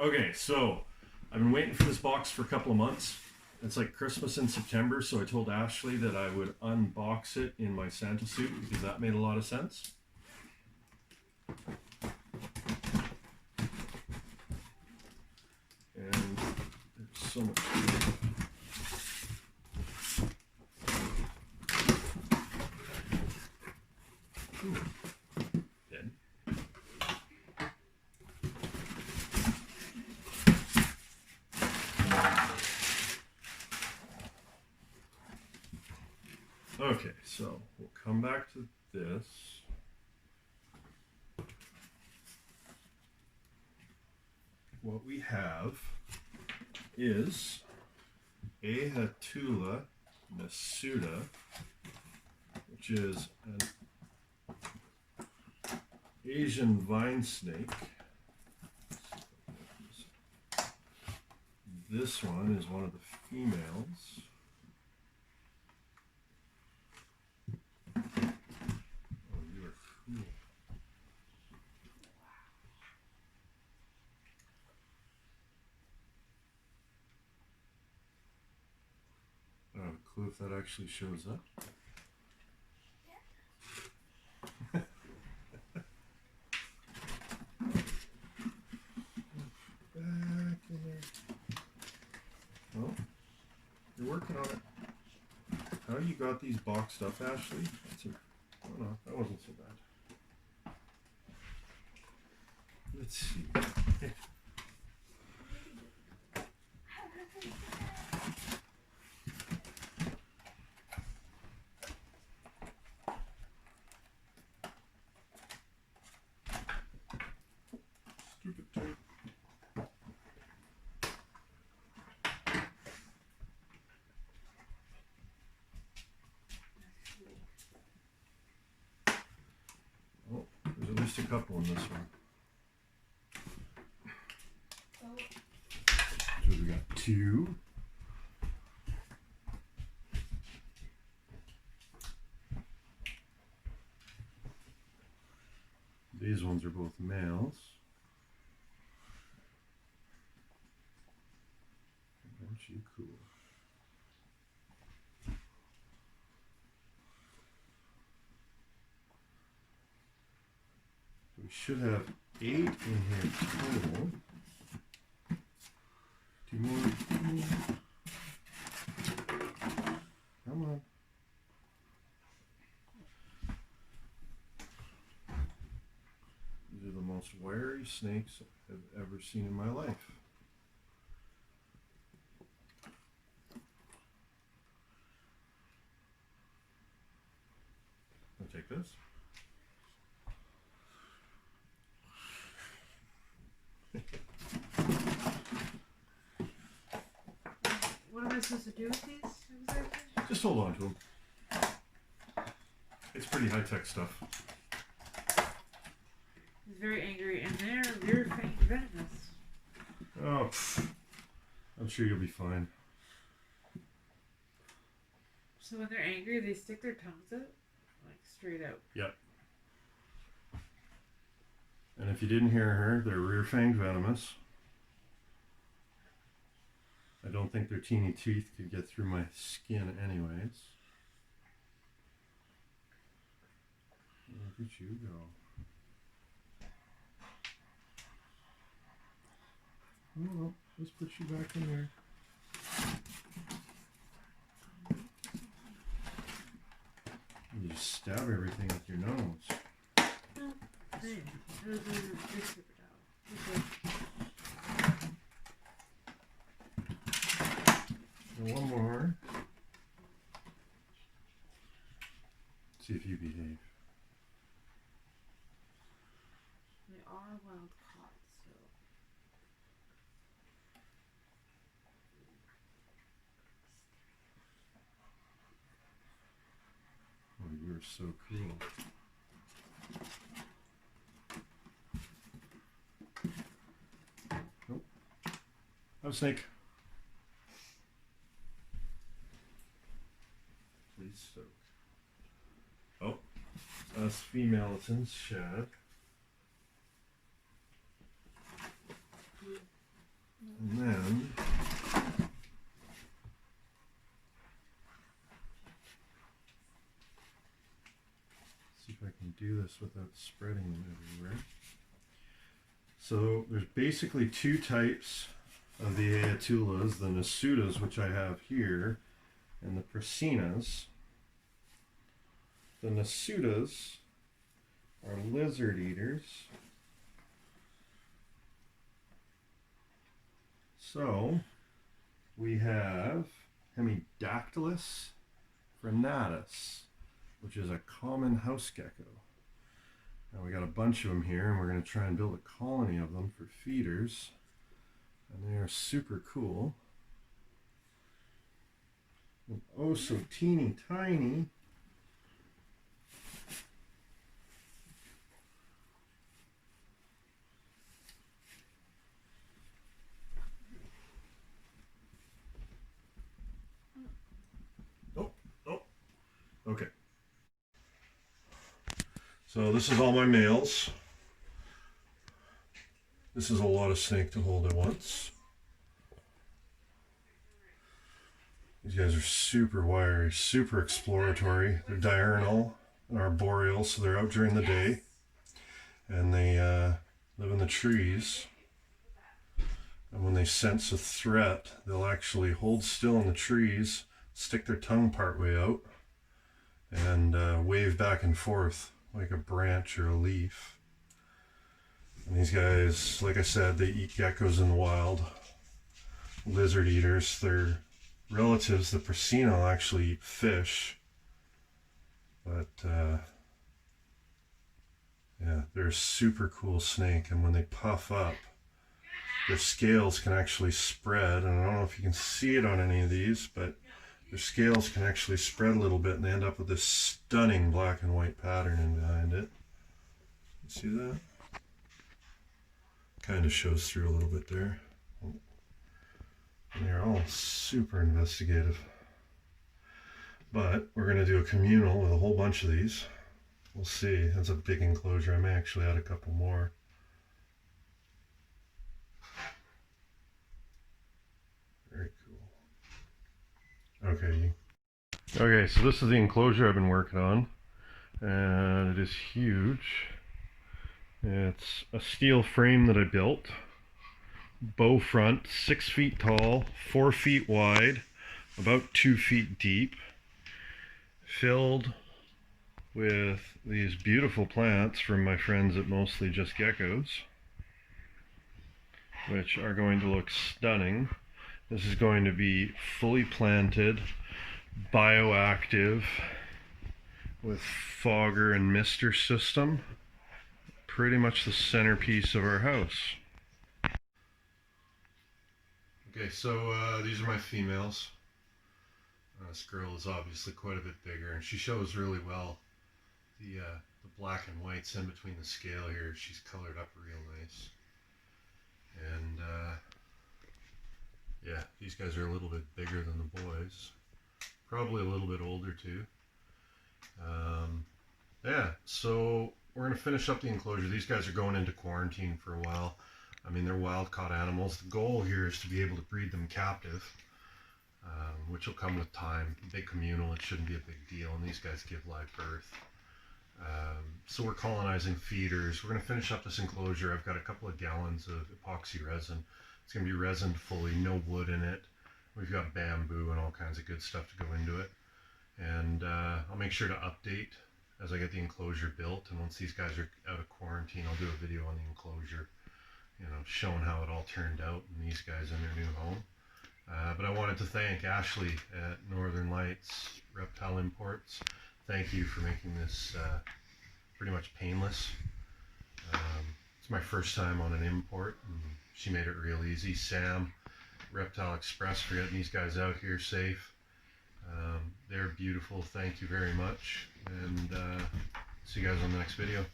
Okay, so I've been waiting for this box for a couple of months. It's like Christmas in September, so I told Ashley that I would unbox it in my Santa suit because that made a lot of sense. And there's so much. Ooh. Dead. Okay, so we'll come back to this. What we have is Ahatula nasuta, which is an Asian vine snake. This one is one of the females. Oh, you are cool. I don't have a clue if that actually shows up. Back in there. Oh, you're working on it. How you got these boxed up, Ashley? Oh no, that wasn't so bad. Let's see. Stupid tape. Oh, there's at least a couple in this one. So we got two. These ones are both males. Aren't you cool? We should have 8 in here total. Two more. Come on. These are the most wary snakes I've ever seen in my life. I'll take this. What am I supposed to do with these exactly? Just hold on to them. It's pretty high-tech stuff. He's very angry, and they're rear fang venomous. Oh, I'm sure you'll be fine. So when they're angry, they stick their tongues out? Like, straight out. Yep. And if you didn't hear her, they're rear fang venomous. I don't think their teeny teeth could get through my skin anyways. Look at you go. Oh, well, let's put you back in there. You just stab everything with your nose. Hey, those are big paper towel. And one more. See if you behave. They are wild caught, so. Oh, you're so cool. Nope. Have a snake. Please soak. Oh, that's female. It's in shed. And then see if I can do this without spreading them everywhere. So there's basically two types of the Aetulas, the Nasutas, which I have here, and the Pracinas. The Nasutas are lizard eaters. So we have Hemidactylus frenatus, which is a common house gecko. Now we got a bunch of them here, and we're going to try and build a colony of them for feeders. And they are super cool. And oh, so teeny tiny. Oh, oh, okay. So this is all my males. This is a lot of snake to hold at once. These guys are super wiry, super exploratory. They're diurnal and arboreal, so they're out during the day. And they live in the trees. And when they sense a threat, they'll actually hold still in the trees, stick their tongue part way out, and wave back and forth like a branch or a leaf. And these guys, like I said, they eat geckos in the wild. Lizard eaters. Their relatives, the Pracina, will actually eat fish. But yeah, they're a super cool snake. And when they puff up, their scales can actually spread. And I don't know if you can see it on any of these, but their scales can actually spread a little bit, and they end up with this stunning black and white pattern in behind it. You see that? Kind of shows through a little bit there. And they're all super investigative. But we're going to do a communal with a whole bunch of these. We'll see. That's a big enclosure. I may actually add a couple more. Very cool. Okay, so this is the enclosure I've been working on. And it is huge. It's a steel frame that I built. Bow front, 6 feet tall, 4 feet wide, about 2 feet deep. Filled with these beautiful plants from my friends at Mostly Just Geckos, which are going to look stunning. This is going to be fully planted, bioactive, with fogger and mister system. Pretty much the centerpiece of our house. Okay, so these are my females. This girl is obviously quite a bit bigger, and she shows really well. The black and whites in between the scale here, she's colored up real nice. And yeah, these guys are a little bit bigger than the boys. Probably a little bit older too. Yeah, so we're going to finish up the enclosure. These guys are going into quarantine for a while. I mean, they're wild-caught animals. The goal here is to be able to breed them captive, which will come with time. Big communal, it shouldn't be a big deal, and these guys give live birth. So we're colonizing feeders. We're going to finish up this enclosure. I've got a couple of gallons of epoxy resin. It's going to be resined fully, no wood in it. We've got bamboo and all kinds of good stuff to go into it. And I'll make sure to update as I get the enclosure built. And once these guys are out of quarantine, I'll do a video on the enclosure, you know, showing how it all turned out and these guys in their new home. But I wanted to thank Ashley at Northern Lights Reptile Imports. Thank you for making this pretty much painless. It's my first time on an import, and she made it real easy. Sam, Reptile Express, for getting these guys out here safe. They're beautiful. Thank you very much, and see you guys on the next video.